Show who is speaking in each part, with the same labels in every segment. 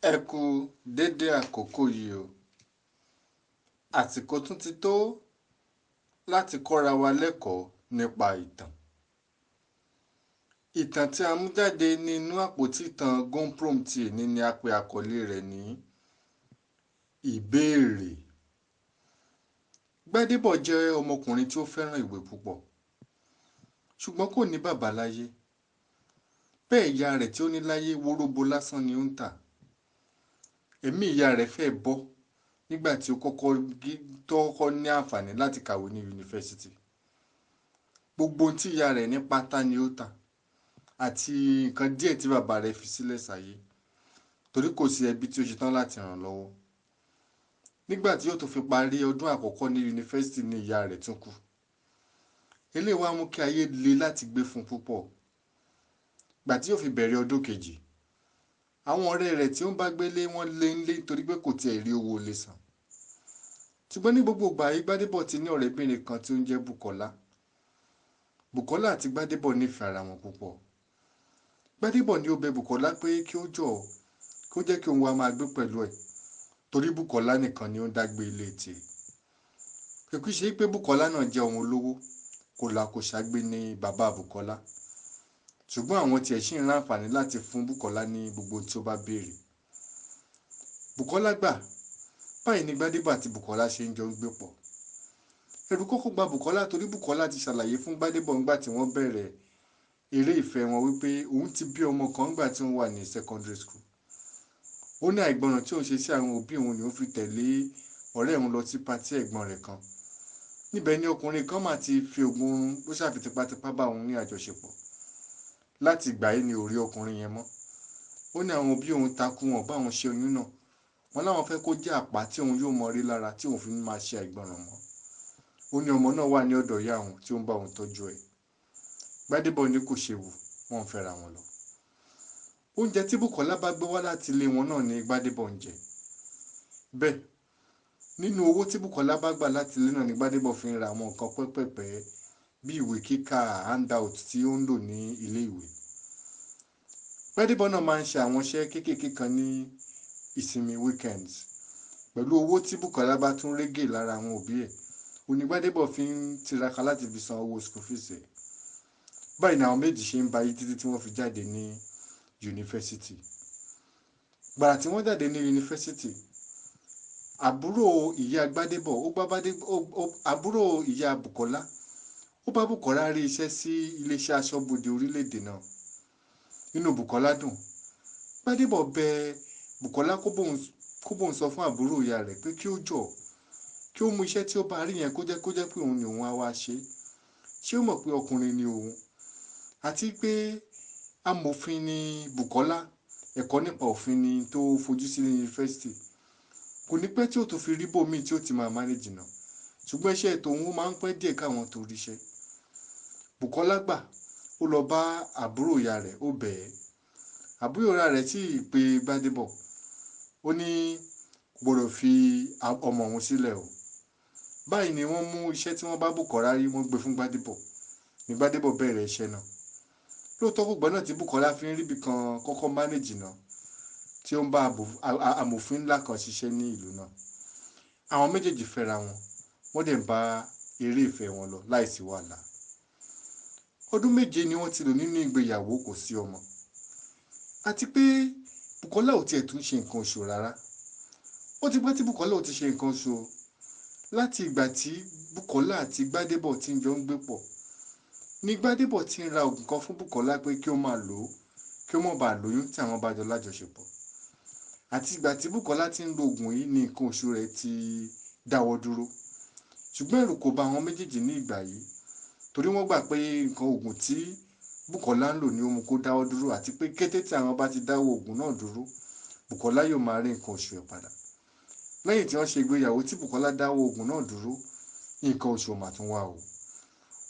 Speaker 1: Ẹ kú dédé àkókò yìí o. Àsìkò tún ti tó láti kọ́ra wa lẹ́kọ̀ọ́ nípa ìtàn. Ìtàn tí a mú jáde nínú àpótí ìtàn Gonprom ti èní ni a pè àkọlé rẹ̀ ní ìbéèrè. Gbádébọ̀ jẹ́ ọmọkùnrin tí ó fẹ́ràn ìwé púpọ̀, ṣùgbọ́n kò ní bàbá láyé. Bẹ́ẹ̀ ìyá rẹ̀ tí ó ní láyé wóróbo lásán ni ó ń tà. Ẹ̀mí ìyá rẹ̀ fẹ́ bọ́ nígbà tí ó kọ́kọ́ ní àǹfààní láti kàwé ní yunifásítì. Gbogbo ohun tí ìyá rẹ̀ ní pátá ni ó tà, àti nǹkan díẹ̀ tí bàbá rẹ̀ fi sílẹ̀ sáyé, torí kò sí ẹbí tí ó ṣetán láti ràn lọ́wọ́. Nígbà tí yóò tó fi parí ọdún àkọ́kọ́ ní yunifásítì ni ìyá rẹ̀ tún kú. Eléyìí wá mú kí ayé le láti gbé fún púpọ̀. Ìgbà tí yóò fi bẹ̀rẹ̀ ọdún kejì, àwọn ọ̀rẹ́ rẹ̀ tí ó ń bá gbélé wọ́n lé nílé torí pé kò tiẹ̀ rí owó ilé san. Ṣùgbọ́n ní gbogbo ìgbà yìí Gbádébọ̀ ti ní ọ̀rẹ́bìnrin kan tí ó ń jẹ́ Bùkọ́lá. Bùkọ́lá àti Gbádébọ̀ nífẹ̀ẹ́ ara wọn púpọ̀. Gbádébọ̀ ní ó bẹ̀ Bùkọ́lá pé kí ó jọ̀ọ́ kí ó jẹ́ kí òun wá máa gbé pẹ̀lú ẹ̀, torí Bùkọ́lá nìkan ni ó ń dágbé ilé tiẹ̀. Kò ṣe pé Bùkọ́lá náà jẹ́ ọmọ olówó, kò là kò ṣàgbé ní bàbá Bùkọ́lá. Ṣùgbọ́n àwọn tiẹ̀ ṣì ń ránfààní láti fún Bùkọ́lá ní gbogbo tí ó bá béèrè. Bùkọ́lá gbà. Báyìí ni Gbádébọ̀ àti Bùkọ́lá ṣe ń jọ ń gbé pọ̀. Ẹ̀rù kọ́kọ́ gba Bùkọ́lá torí Bùkọ́lá ti ṣàlàyé fún Gbádébọ̀ nígbà tí wọ́n bẹ̀rẹ̀ eré ìfẹ́ wọn wípé òun ti bí ọmọ kan nígbà tí wọ́n wà ní secondary school. Ó ní àìgbọràn tí òun ṣe sí àwọn òbí òun ni ó fi tẹ̀lé ọ̀rẹ́ òun lọ sí patí ẹ̀gbọ́n rẹ̀ kan. Níbẹ̀ ni ọkùnrin kan máa ti fi ògùn oorun ó ṣàfi tipátipá bá òun ní àjọṣepọ̀. Láti ìgbà yìí ni ò rí ọkùnrin yẹn mọ́. Ó ní àwọn òbí òun takú wọn bá òun ṣe oyún náà. Wọ́n láwọn fẹ́ kó jẹ́ àpá tí òun yóò mọ rí lára tí òun fi máa ṣe àìgbọràn mọ́. Ó ní ọmọ náà wà ní ọ̀dọ̀ ìyá òun tí ó ń bá òun tọ́jú ẹ̀. Gbádébọ̀ ní kò ṣe wù, wọ́n ń fẹ́ra wọn lọ. Oúnjẹ tí Bùkọ́lá bá gbé wá láti ilé wọn náà ni Gbádébọ̀ ń jẹ. Bẹ́ẹ̀ nínú owó tí Bùkọ́lá bá gbà láti ilé náà ni Gbádébọ̀ fi ń ra àwọn nǹkan pẹ́pẹ̀pẹ́ bí ìwé kíkà, handout tí ó ń lò ní ilé ìwé. Gbádébọ̀ náà máa ń ṣe àwọn iṣẹ́ kéékèèké kan ní ìsinmi weekends. Pẹ̀lú owó tí Bùkọ́lá bá tún régè lára àwọn òbí ẹ̀, òní Gbádébọ̀ fi ń tiraka láti fi san owó school fees ẹ̀. Báyìí ni àwọn méjì ṣe ń ba ayé títí tí wọ́n fi jáde ní yunifásítì. Gbàrà tí wọ́n jáde ní yunifásítì, àbúrò ìyá Gbádébọ̀ àbúrò ìyá Bùkọ́lá ó bá Bùkọ́lá rí iṣẹ́ sí iléeṣẹ́ aṣọ́bodè orílẹ̀-èdè náà. Inú Bùkọ́lá dùn. Gbádébọ̀ bẹ̀ Bùkọ́lá kó bóun sọ fún àbúrò ìyá rẹ̀ pé kí ó jọ̀ọ́ kí ó mú iṣẹ́ tí ó bá rí yẹn kó jẹ́ pé òun ni òun á wá ṣe. Ṣé ó mọ̀ pé ọkùnrin ni òun? Àti pé amòfin ni Bùkọ́lá, ẹ̀kọ́ nípa òfin ni tó fojú sí ní yunifásítì. Kò ní pẹ́ tí ó tó fi rí bòmíì tí ó ti máa manage náà. Ṣùgbọ́n iṣẹ́ tòun ó máa ń pẹ́ díẹ̀ káwọn tó ríṣẹ́. Bùkọ́lá gbà. Ó lọ bá àbúrò ìyá rẹ̀, ó bẹ̀ ẹ́. Àbúrò ìyá rẹ̀ sì pé Gbádébọ̀. Ó ní kò gbọdọ̀ fi ọmọ òun sílẹ̀ o. Báyìí ni wọ́n mú iṣẹ́ tí wọ́n bá Bùkọ́lá rí wọ́n gbé fún Gbádébọ̀. Ní Gbádébọ̀ bẹ̀rẹ̀ iṣẹ́ náà. Lóòótọ́ kò gbọ́ náà tí Bùkọ́lá fi ń ríbi kan kọ́kọ́ manage náà tí ó ń bá amòfin ńlá kan ṣiṣẹ́ ní ìlú náà. Àwọn méjèèjì fẹ́ra wọn, wọ́n dẹ̀ ń bá eré ìfẹ́ wọn lọ láìsí wàhálà. Ọdún 7 ni wọ́n ti lò nínú ìgbéyàwó, kò sí ọmọ. Àti pé Bùkọ́lá ò tiẹ̀ tún ṣe nǹkan oṣù rárá. Ó ti pẹ́ tí Bùkọ́lá ò ti ṣe nǹkan oṣù o. Láti ìgbà tí Bùkọ́lá àti Gbádébọ̀ ti ń jọ ń gbé pọ̀ ni Gbádébọ̀ ti ń ra oògùn kan fún Bùkọ́lá pé kí ó máa lò ó kí ó má bàa lóyún tí àwọn bá jọ lájọṣepọ̀. Àti ìgbà tí Bùkọ́lá ti ń lo oògùn yìí ni nǹkan oṣù rẹ̀ ti dáwọ́ dúró. Ṣùgbọ́n ẹ̀rù kò bà àwọn méjèèjì ní ìgbà yìí torí wọ́n gbà pé nǹkan oògùn tí Bùkọ́lá ń lò ní ó mú kó dáwọ́ dúró, àti pé kété tí àwọn bá ti dáwọ́ oògùn náà dúró, Bùkọ́lá yóò máa rí nǹkan oṣù ẹ̀ padà. Lẹ́yìn tí wọ́n ṣe ìgbéyàwó tí Bùkọ́lá dáwọ́ oògùn náà dúró, nǹkan oṣù mà tún wá o.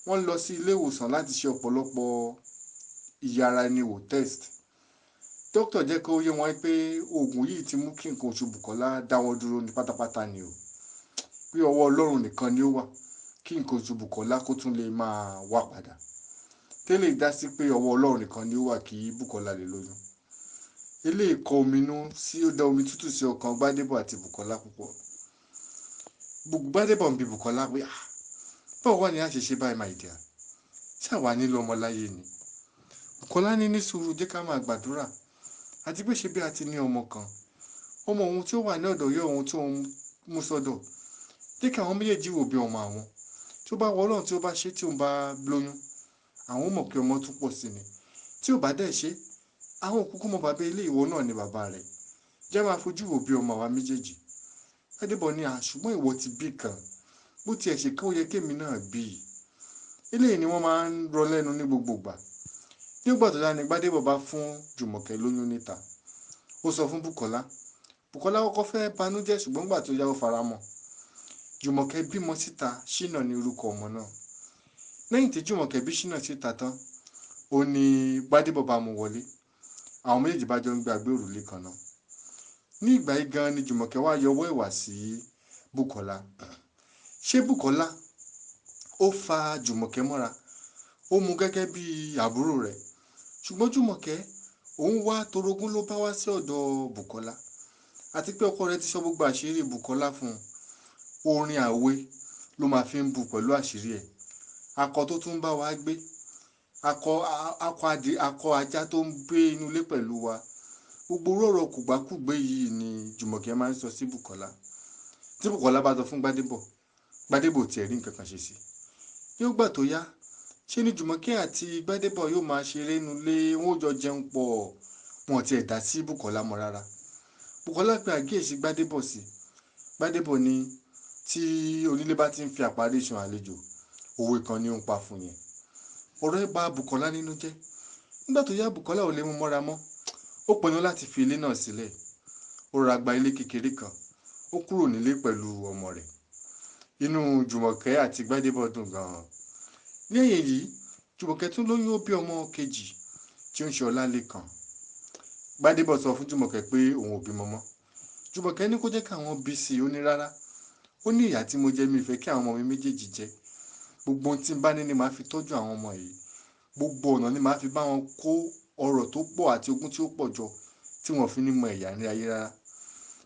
Speaker 1: Wọ́n lọ sí ilé ìwòsàn láti ṣe ọ̀pọ̀lọpọ̀ ìyára ẹni wò test. Dókítà jẹ́ kó yé wọn pé oògùn yìí ti mú kí nǹkan oṣù Bùkọ́lá dáwọ́ dúró ní pátápátá ni o. Pé ọwọ́ Ọlọ́run nìkan ni ó wà kí nǹkan oṣù Bùkọ́lá kó tún lè máa wá padà. Tẹ́lẹ̀ dá sí pé ọwọ́ Ọlọ́run nìkan ni ó wà kí Bùkọ́lá lè lóyún. eléyìí kọ ominú sí ó da omi tútù sí ọkàn Gbádébọ̀ àti Bùkọ́lá púpọ̀. Gbádébọ̀ ń bi Bùkọ́lá pé báwo wà ní àṣeṣe báyìí my dear, ṣáwa nílò ọmọ láyé ni. Bùkọ́lá ní sùúrù, jẹ́ ká máa gbàdúrà, àti pé ṣe bí a ti ní ọmọ kan, ọmọ òun tí ó wà ní ọ̀dọ̀ yọ òun tí òun mú sọ́dọ̀, jẹ́ kí àwọn méjèèjì wò bí ọmọ àwọn, tí ó bá wọ Ọlọ́run tí ó bá ṣe tí òun bá lóyún, àwọn mọ̀ pé ọmọ tún pọ̀ sí ni, tí ò bá dẹ̀ ṣe àwọn òkúkú mọ bàbá ilé ìwọ náà ni bàbá rẹ̀, jẹ́ máa fojú wò bí ọmọ àwa méjèèjì. Gbádébọ̀ ní ṣùgbọ́n ìwọ ti bí kan, bó tiẹ̀ ṣe kán ó yẹ kémi náà bí i. Eléyìí ni wọ́n máa ń rọ lẹ́nu ní gbogbo ìgbà. Nígbà tó yá ni Gbádébọ̀ bá fún Jùmọ̀kẹ́ lóyún níta. Ó sọ fún Bùkọ́lá. Bùkọ́lá kọ́kọ́ fẹ́ banújẹ́ ṣùgbọ́n gbà tó yá ó faramọ́. Jùmọ̀kẹ́ bímọ síta, Ṣínà ní orúkọ ọmọ náà. Lẹ́yìn tí Jùmọ̀kẹ́ bí Ṣínà síta tán, ó ní Gbádébọ̀ bá mú wọlé. Àwọn méjèèjì bá jọ ń gbé abẹ́ òrùlé kan náà. Ní ìgbà yìí gan ni Jùmọ̀kẹ́ wá yọwọ́ ìwà sí Bùkọ́lá. Ṣé Bùkọ́lá ó fa Jùmọ̀kẹ́ mọ́ra, ó mú gẹ́gẹ́ bí àbúrò rẹ̀, ṣùgbọ́n Jùmọ̀kẹ́ òun wá torogún ló bá wá sí ọ̀dọ̀ Bùkọ́lá, àti pé ọkọ rẹ̀ ti sọ gbogbo àṣírí Bùkọ́lá fún un. Orin àwe ló máa fi ń bu pẹ̀lú àṣírí ẹ̀. Akọ tó tún bá wa gbé, akọ ajá tó ń gbé inú ilé pẹ̀lú wa, gbogbo rọ̀rọ̀ kùgbákùgbé yìí ni Jùmọ̀kẹ́ máa ń sọ sí Bùkọ́lá. Tí Bùkọ́lá bá sọ fún Gbádébọ̀ tiẹ̀ rí nǹkan kan ṣe sí. Yóò gbà tó yá, ṣé ni Jùmọ̀kẹ́ àti Gbádébọ̀ yóò máa ṣeré nínú ilé, wọn ò jọ jẹun pọ̀, wọn ò tiẹ̀ dá sí Bùkọ́lá mọ́ rárá. Bùkọ́lá pe àkíyèsí Gbádébọ̀ sí. Gbádébọ̀ ní tí onílé bá ti ń fi àparí sun àlejò, òwe kan ni ó ń pa fún yẹn. Ọ̀rọ̀ ẹ̀ bà Bùkọ́lá nínú jẹ́. Nígbà tó yá Bùkọ́lá ò lè mú mọ́ra mọ́. Ó pinnu láti fi ilé náà sílẹ̀. Ó rọra gba ilé kékeré kan, ó kúrò nílé pẹ̀lú ọmọ rẹ̀. Inú Jùmọ̀kẹ́ àti Gbádébọ̀ dùn gan-an. Lẹ́yìn èyí, Jùmọ̀kẹ́ tún lóyún, ó bí ọmọ kejì tí ó ń ṣe Ọlálékan. Gbádébọ̀ sọ fún Jùmọ̀kẹ́ pé òun ò bímọ mọ́. Jùmọ̀kẹ́ ní kó jẹ́ káwọn bí sí i, ó ní rárá. Ó ní ìyà tí mo jẹ mi fẹ́ kí àwọn ọmọ mi méjèèjì jẹ. Gbogbo ohun tí ń bá ní ni màá fi tọ́jú àwọn ọmọ yìí. Gbogbo ọ̀nà ni màá fi bá wọn kó ọrọ̀ tó pọ̀ àti ogún tí ó pọ̀ jọ tí wọ́n fi ní mọ ẹ̀yà ní ayé rárá.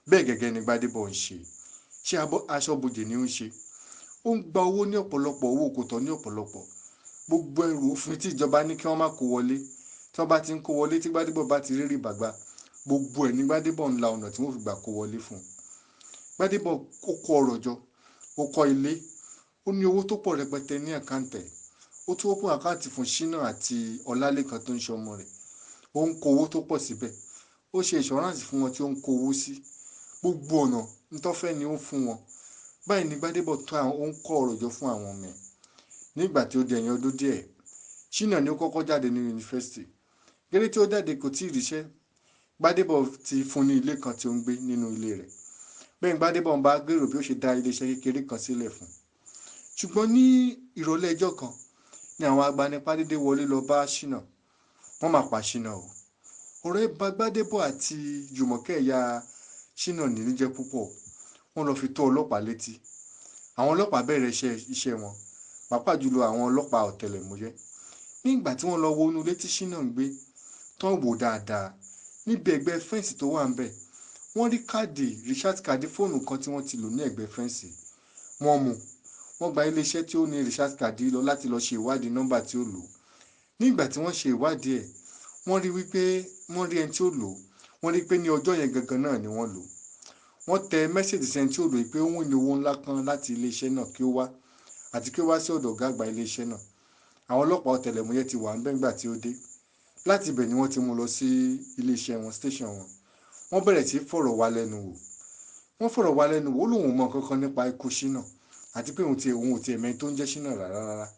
Speaker 1: Bẹ́ẹ̀ gẹ́gẹ́ ni Gbádébọ̀ ń ṣe. Ṣé aṣọ́bodè ni ó ń ṣe? Ó ń gba owó ní ọ̀pọ̀lọpọ̀, owó kò tọ́ ní ọ̀pọ̀lọpọ̀. Gbogbo ẹrù òfin tí ìjọba ní kí wọ́n má kó wọlé, tí wọ́n bá ti ń kó wọlé tí Gbádébọ̀ bá ti rírì bàgbà, gbogbo ẹ̀ ní Gbádébọ̀ ń la ọ̀nà tí wọ́n fi gbà kó wọlé fún un. Gbádébọ̀ ó kó ọrọ̀ jọ, ó kọ́ ilé, ó ní owó tó pọ̀ rẹpẹtẹ ní àkáǹtẹ̀. Ó tún open àkáǹtì fún Ṣínà àti Ọlálékan tó ń ṣe ọmọ rẹ̀. Ó ń kó owó tó pọ̀ síbẹ̀. Ó ṣe ìṣọ́ráǹsì fún wọn tí ó ń kó owó sí. Gbogbo ọ̀nà nítọ́fẹ́ ni ó fún wọn. Báyìí ni Gbádébọ̀ tó ó ń kó ọrọ̀ jọ fún àwọn ọmọ ẹ̀. Nígbà tí ó di ẹ̀yìn ọdún díẹ̀, Ṣínà ni ó kọ́kọ́ jáde ní yunifásitì. Gẹ́gẹ́ tí ó jáde kò tíì ríṣẹ́. Gbádébọ̀ ti fún ní ilé kan tí ó ń gbé nínú ilé rẹ̀. Bẹ́ẹ̀ Gbádébọ̀ ń bá gbèrò bí ó ṣe dá iléeṣẹ́ kékeré kan sílẹ̀ fún. Ṣùgbọ́n ní ìrọ̀lẹ́ ọjọ́ kan ni àwọn agbanipa dédé wọlé lọ bá Ṣínà. Wọ́n máa pa Ṣínà o. Ọ̀rọ̀ ẹ̀ bà Gbádébọ̀ àti Jùmọ̀kẹ́ ìyá Ṣínà nínú jẹ́ púpọ̀. Wọ́n lọ fi tó ọlọ́pàá létí. Àwọn ọlọ́pàá bẹ̀rẹ̀ iṣẹ́ wọn, pàápàá jùlọ àwọn ọlọ́pàá ọ̀tẹlẹ̀múyẹ́. Nígbà tí wọ́n lọ wo inú ilé tí Ṣínà ń gbé, tán wò dáadáa, níbi ẹ̀gbẹ́ fẹ́ǹsì tó wà ńbẹ̀, wọ́n rí recharge káàdì fóònù kan tí wọ́n ti lò ní ẹ̀gbẹ́ fẹ́ǹsì. Wọ́n mú, wọ́n gba iléeṣẹ́ tí ó ní recharge káàdì lọ láti lọ ṣe ìwádìí nọ́mbà tí ó lò. Nígbà tí wọ́n ṣe ìwádìí ẹ̀, wọ́n rí ẹni tí ó lò, wọ́n rí pé ní ọjọ́ yẹn gangan náà ni wọ́n lò. Wọ́n tẹ mẹ́sẹ̀jì sẹ́ni tí ó lò pé ó ń ní owó ńlá kan láti iléeṣẹ́ náà kí ó wá, àti kí ó wá sí ọ̀dọ̀ ọ̀gá àgbà iléeṣẹ́ náà. Àwọn ọlọ́pàá ọ̀tẹlẹ̀múyẹ́ ti wà ńbẹ̀ nígbà tí ó dé. Láti ibẹ̀ ni wọ́n ti mú lọ sí iléeṣẹ́ wọn, station wọn. Wọ́n bẹ̀rẹ̀ sí fọ̀rọ̀ wá lẹ́nu wò. Wọ́n fọ̀rọ̀ wá lẹ́nu wò, ó lóun mọ̀ nǹkan kan nípa ikú Ṣínà, àti pé òun ò tiẹ̀ mẹ́ni tó ń jẹ́ Ṣínà rárá.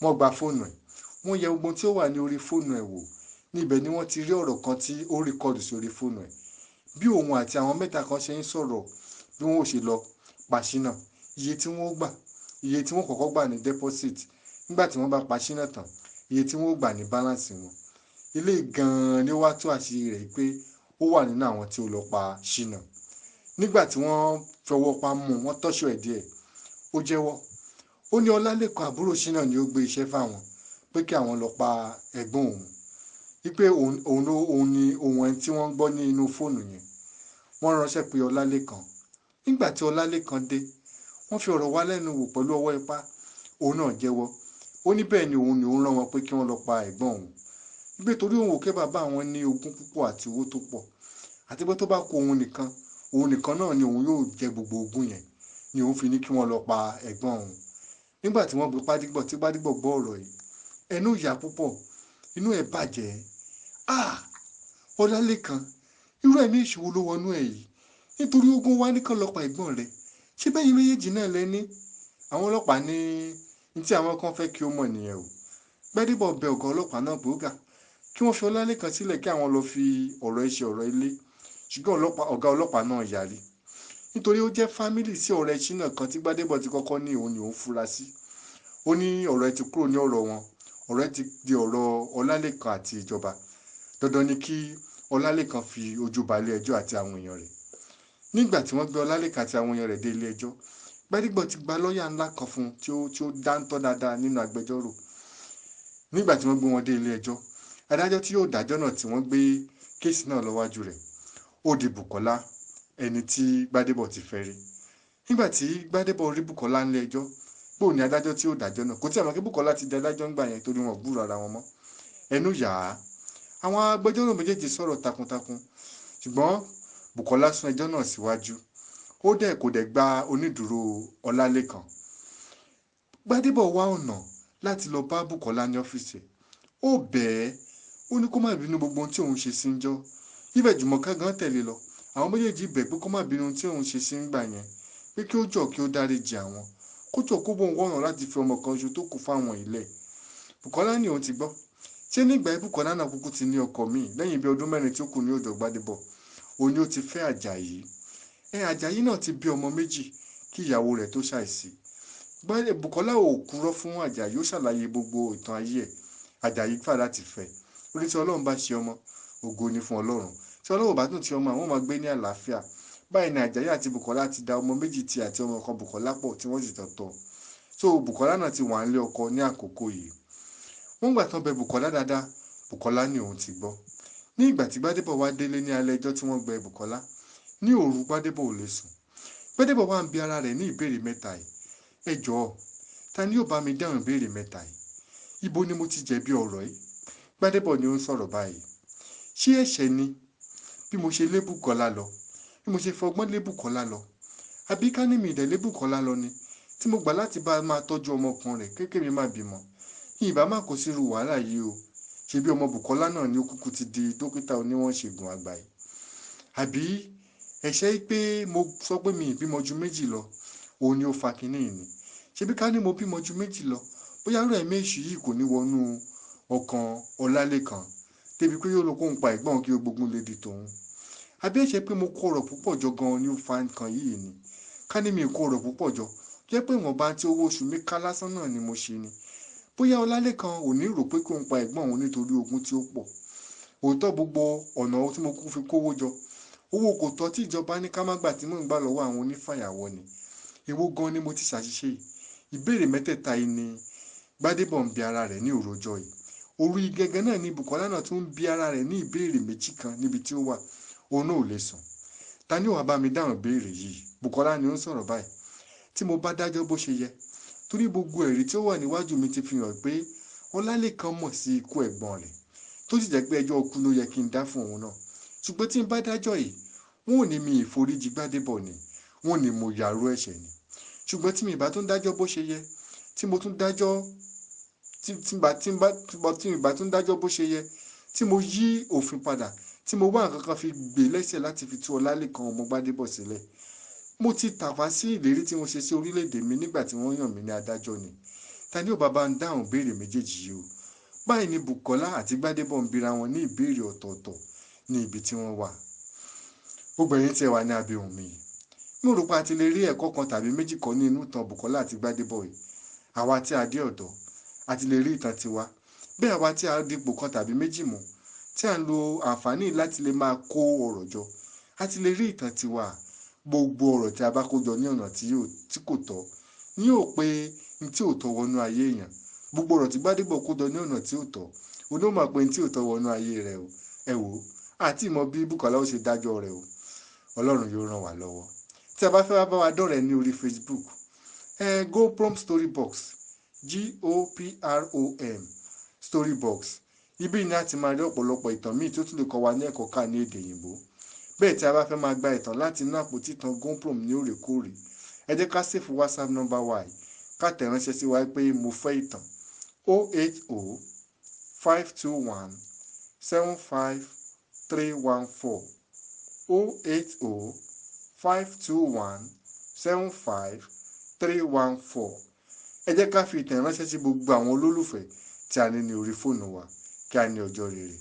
Speaker 1: Wọ́n gba fóònù ẹ̀. Wọ́n yẹ gbogbo tí ó wà ní orí fóònù ẹ̀ wò. Níbẹ̀ ni wọ́n ti rí ọ̀rọ̀ kan tí ó rìkọ́dù sí orí fóònù ẹ̀. Bí òun àti àwọn mẹ́ta kan ṣe ń sọ̀rọ̀ bí wọ́n ó ṣe lọ pa Ṣínà, iye tí wọ́n gbà, iye tí wọ́n kọ́kọ́ gbà ní deposit, nígbà tí wọ́n bá pa Ṣínà tán, iye tí wọ́n gbà ní balance wọn. Ilé gan-an ni ó wá tú àṣírí rẹ̀ pé ó wà nínú àwọn tí ó lọ pa Ṣínà. Nígbà tí wọ́n fọwọ́ pa mú, wọ́n tọ́ṣọ ẹ̀ díẹ̀. Ó jẹ́wọ́. Ó ní Ọlálékan àbúrò Ṣínà ni ó gbé iṣẹ́ fáwọn pé kí àwọn lọ pa ẹ̀gbọ́n òun. wípé òun ni ohun ẹni tí wọ́n ń gbọ́ ní inú fóònù yẹn. Wọ́n ránṣẹ́ pé Ọlálékan. Nígbà tí Ọlálékan dé, wọ́n fi ọ̀rọ̀ wá lẹ́nu wò pẹ̀lú ọwọ́ ipá. Òun náà jẹ́wọ́. Ó ní bẹ́ẹ̀ ni òun rán wọn pé kí wọ́n lọ pa ẹ̀gbọ́n òun. Wípé torí òun ò kẹ́ bàbá àwọn ní ogún púpọ̀ àti owó tó pọ̀. Àti pé tó bá kó òun nìkan náà ni òun yóò jẹ gbogbo ogún yẹn. Ni òun fi ní kí wọ́n lọ pa ẹ̀gbọ́n òun. Nígbà tí wọ́n gbé Gbádégbọ̀ tí Gbádégbọ̀ gbọ́ ọ̀rọ̀ yìí, ẹnu yà púpọ̀, inú ẹ̀ bàjẹ́. Ọlálékan, irú ẹ̀mí ìṣòwò ló wọnú ẹ̀ yìí. Nítorí ogún wa nìkan lọ pa ẹ̀gbọ́n rẹ̀. Ṣé bẹ́yìn méjèèjì náà lẹ́ni? Àwọn ọlọ́pàá ní tí àwọn kan fẹ́ kí ó mọ̀ nìyẹn o. Gbádégbọ̀ bẹ ọ̀gá ọlọ́pàá náà pé ó gà kí wọ́n fi Ọlálékan sílẹ̀ kí àwọn lọ fi ọ̀rọ̀ ẹ̀ ṣe ọ̀rọ̀ ilé. Ṣùgbọ́n ọ̀gá ọlọ́pàá náà yarí. Nítorí ó jẹ́ fámílì sí ọ̀rẹ́ Ṣínà kan tí Gbádégbọ̀ ti kọ́kọ́ ní òun ni òun fura sí. Ó ní ọ̀rọ̀ ẹ̀ ti kúrò ní ọ̀rọ̀ wọn. Ọ̀rọ̀ ẹ̀ ti di ọ̀rọ̀ Ọlálékan àti ìjọba. Dandan ni kí Ọlálékan fi ojú balẹ̀ ẹjọ́ àti àwọn èèyàn rẹ̀. Nígbà tí wọ́n gbé Ọlálékan àti àwọn èèyàn rẹ̀ dé ilé ẹjọ́, Gbádégbọ̀ ti gba lọ́ọ̀yà ńlá kan fún tí ó dáńtọ́ dáadáa nínú agbẹjọ́rò. Nígbà tí wọ́n gbé wọn dé ilé ẹjọ́, adájọ́ tí yóò dájọ́ náà tí wọ́n gbé kéèsì náà lọ́wájú rẹ̀, ó di Bùkọ́lá, ẹni tí Gbádégbọ̀ ti fẹ́ rí. Nígbà tí Gbádégbọ̀ rí Bùkọ́lá nílé ẹjọ́, bóò ní adájọ́ tí yóò dájọ́ náà. Kò tí ẹ̀ mọ̀ pé Bùkọ́lá ti di adájọ́ ńgbà yẹn torí wọn ò gbúròó ara wọn mọ́. Ẹnu yà á. Àwọn agbẹjọ́rò méjèèjì sọ̀rọ̀ takuntakun. Ṣùgbọ́n Bùkọ́lá sún ẹjọ́ náà síwájú. Kò dẹ̀ gba onídùúró Ọlálékan. Gbádégbọ̀ wá ọ̀nà láti lọ bá Bùkọ́lá ní ọ́fíìsì. Ó bẹ̀ ẹ́. Ó ní kó má bínú gbogbo ohun tí òun ṣe sí ńjọ́. Ibẹ̀ Jùmọ̀kẹ́ gan tẹ̀lé lọ. Àwọn méjèèjì bẹ̀ pé kó má bínú ohun tí òun ṣe sí ńgbà yẹn. Pé kí ó jọ̀ kí ó dáríjì àwọn. Kó jọ̀ kó bóun wọ̀nà láti fi ọmọ kan ṣo tó kù fáwọn ilẹ̀. Bùkọ́lá ní òun ti gbọ́. Ṣé nígbà yìí Bùkọ́lá náà kúkú ti ní ọkọ míì lẹ́yìn bí ọdún 4 tí ó kù ní ọ̀dọ̀ Gbádégbọ̀. Òun ni ó ti fẹ́ Àjàyí. Àjàyí náà ti bí ọmọ méjì kí ìyàwó rẹ̀ tó ṣàìsí. Bùkọ́lá ò kúrò fún Àjàyí, ó ṣàlàyé gbogbo ìtàn ayé ẹ̀. Àjàyí fà láti fẹ́. Orí tí Ọlọ́run bá ṣe ọmọ, ògo ni fún Ọlọ́run. Tí Ọlọ́run bá tún ti ọmọ, àwọn máa gbé ní àlàáfíà. Báyìí ni Àjàyí àti Bùkọ́lá ti da ọmọ méjì tí àti ọmọ kan Bùkọ́lá pọ̀ tí wọ́n sì tọ̀tọ̀. So Bùkọ́lá náà ti wà nílé ọkọ ní àkókò yìí. Wọ́n gbà tán bẹ Bùkọ́lá dáadáa, Bùkọ́lá ní òun ti gbọ́. Ní ìgbà tí Gbádégbọ̀ wá délé ní alẹ́ ẹjọ́ tí wọ́n gbé Bùkọ́lá, ní òru Gbádégbọ̀ ò lè sùn. Gbádégbọ̀ wá ń bi ara rẹ̀ ní ìbéèrè mẹ́ta yìí. Ẹ jọ̀ọ́, ta ni yóò bá mi dáhùn ìbéèrè mẹ́ta yìí? Ibo ni mo ti jẹ̀bi ọ̀rọ̀ yìí? Gbádégbọ̀ ni ó ń sọ̀rọ̀ báyìí. Ṣé ẹ̀ṣẹ̀ ni bí mo ṣe lé Bùkọ́lá lọ? Bí mo ṣe fọgbọ́n lé Bùkọ́lá lọ? Àbí ká ní mi ìdẹ̀ lé Bùkọ́lá lọ ni? Tí mo gbà láti bá máa tọ́jú ọmọkùnrin rẹ̀ kékeré má bímọ. Ìbá má kó sírú wàhálà yìí o. Ṣé bí ọmọ Bùkọ́lá náà ni ó kúkú ti di dókítà oníwọ̀n ṣègùn àgbà yìí? Àbí ẹ̀ṣẹ̀ pé mo sọ pé mi ìbímọ ju méjì lọ, òun ni ó fa kinní yìí ni? Ṣé bí ká ní mo bímọ ju méjì lọ, bóyá rẹ̀ méjì yìí kò ní wọnú ọkàn Ọlálékan débi pé yóò lọ kó ń pa ẹ̀gbọ́n kí gbogbo lè di tòun? Àbí ẹ̀ṣẹ̀ pé mo kó ọ̀rọ̀ púpọ̀ jọ gan ni ó fa nǹkan yìí ni? Ká ní mi kó ọ̀rọ̀ púpọ̀ jọ, jẹ́ pé ìwọ̀nba tí owó oṣù mi ká lásán náà ni mo ṣe ni. Bóyá Ọlálékan ò ní rò pé kó ń pa ẹ̀gbọ́n òun nítorí ogún tí ó pọ̀. Òótọ́ gbogbo ọ̀nà tí mo kú fi kówó jọ. Owó kò tọ́ tí ìjọba ní ká má gbà tí mò ń gbà lọ́wọ́ àwọn onífàyàwọ́ ni. Èwo gan ni mo ti ṣàṣìṣe yìí? Ìbéèrè mẹ́tẹ̀ẹ̀ta yìí ni Gbádégbọ̀ ń bi ara rẹ̀ ní òròjọ́ yìí. Orí gẹ́gẹ́ náà ni Bùkọ́lá náà tún ń bi ara rẹ̀ ní ìbéèrè méjì kan níbi tí ó wà. Òun náà ò lè sùn. Ta ni ó wá bá mi dáhùn ìbéèrè yìí? Bùkọ́lá ni ó ń sọ̀rọ̀ báyìí. Tí mo bá dájọ́ bó ṣe yẹ, torí gbogbo ẹ̀rí tí ó wà níwájú mi ti fi hàn pé Ọlálékan mọ̀ sí ikú ẹ̀gbọ́n rẹ̀, tó sì jẹ́ pé ẹjọ́ ikú ló yẹ kí n dá fún òun náà. Ṣùgbọ́n tí n bá dájọ́ yìí, wọn ò ní mi ìforíjì Gbádégbọ̀ ni, wọn ò ní mo yàrá ẹ̀ṣẹ̀ ni. Ṣùgbọ́n tí mi bá tún dájọ́ bó ṣe yẹ, tí mo tún dájọ́ tí mi bá tún dájọ́ bó ṣe yẹ, tí mo yí òfin padà, tí mo wá nǹkan kan fi gbé lẹ́sẹ̀ láti fi tú Ọlálékan ọmọ Gbádégbọ̀ sílẹ̀, mo ti tàpá sí ìlérí tí mo ṣe sí orílẹ̀-èdè mi nígbà tí wọ́n yàn mí ní adájọ́ ni. Ta ni ó bá ń dáhùn ìbéèrè méjèèjì yìí o? Báyìí ni Bùkọ́lá àti Gbádégbọ̀ ń bira wọn ní ìbéèrè ọ̀tọ̀ọ̀tọ̀ ní ibi tí wọ́n wà. Gbogbo ẹ̀yin tí ẹ wà ní abẹ́ ohùn mi yìí, mo rò pé a ti lè rí ẹ̀kọ́ kan tàbí méjì kan ní inú ìtàn Bùkọ́lá àti Gbádégbọ̀ yìí. Àwa tí a dé ọ̀dọ́, a ti lè rí ìtàn tiwa. Bẹ́ẹ̀ àwa tí a dípò kan tàbí méjì mú, tí à ń lo àǹfààní láti lè máa kó ọ̀rọ̀ jọ, a ti lè rí ìtàn tiwa. Gbogbo ọ̀rọ̀ tí a bá kó jọ ní ọ̀nà tí kò tọ́ ni yóò pé ní tí ò tọ́ wọnú ayé èèyàn. Gbogbo ọ̀rọ̀ tí Gbádégbọ̀ kó jọ ní ọ̀nà tí ò tọ́, o ló mọ̀ pé tí ò tọ́ wọnú ayé rẹ̀ o. Ẹ wò ó, àti ìmọ̀ bí Bùkọ́lá ó ṣe dájọ́ rẹ̀ o. Ọlọ́run yóò ràn wá lọ́wọ́. Tí a bá fẹ́ wá bá wa dọ̀rẹ́ ní orí Facebook, GoProm Storybox, GOPROM Storybox. Ibi ni a ti máa rí ọ̀pọ̀lọpọ̀ ìtàn míì tó tún lè kọ́ wa ní ẹ̀kọ́ ká ní èdè òyìnbó. Bẹ́ẹ̀ tí a bá fẹ́ máa gba ìtàn láti inú àpótí ìtàn GoProm ní òrèkóòrè, ẹ jẹ́ ká sèfù WhatsApp nọ́mbà wa yìí, ká tẹ̀ ránṣẹ́ sí wa pé mo fẹ́ ìtàn 080 521 75314 080 521 75314. Ẹ jẹ́ ká fi ìtàn ránṣẹ́ sí gbogbo àwọn olólùfẹ́ tí a ní ní orí fóònù wa. Kí a ní ọjọ́ rere.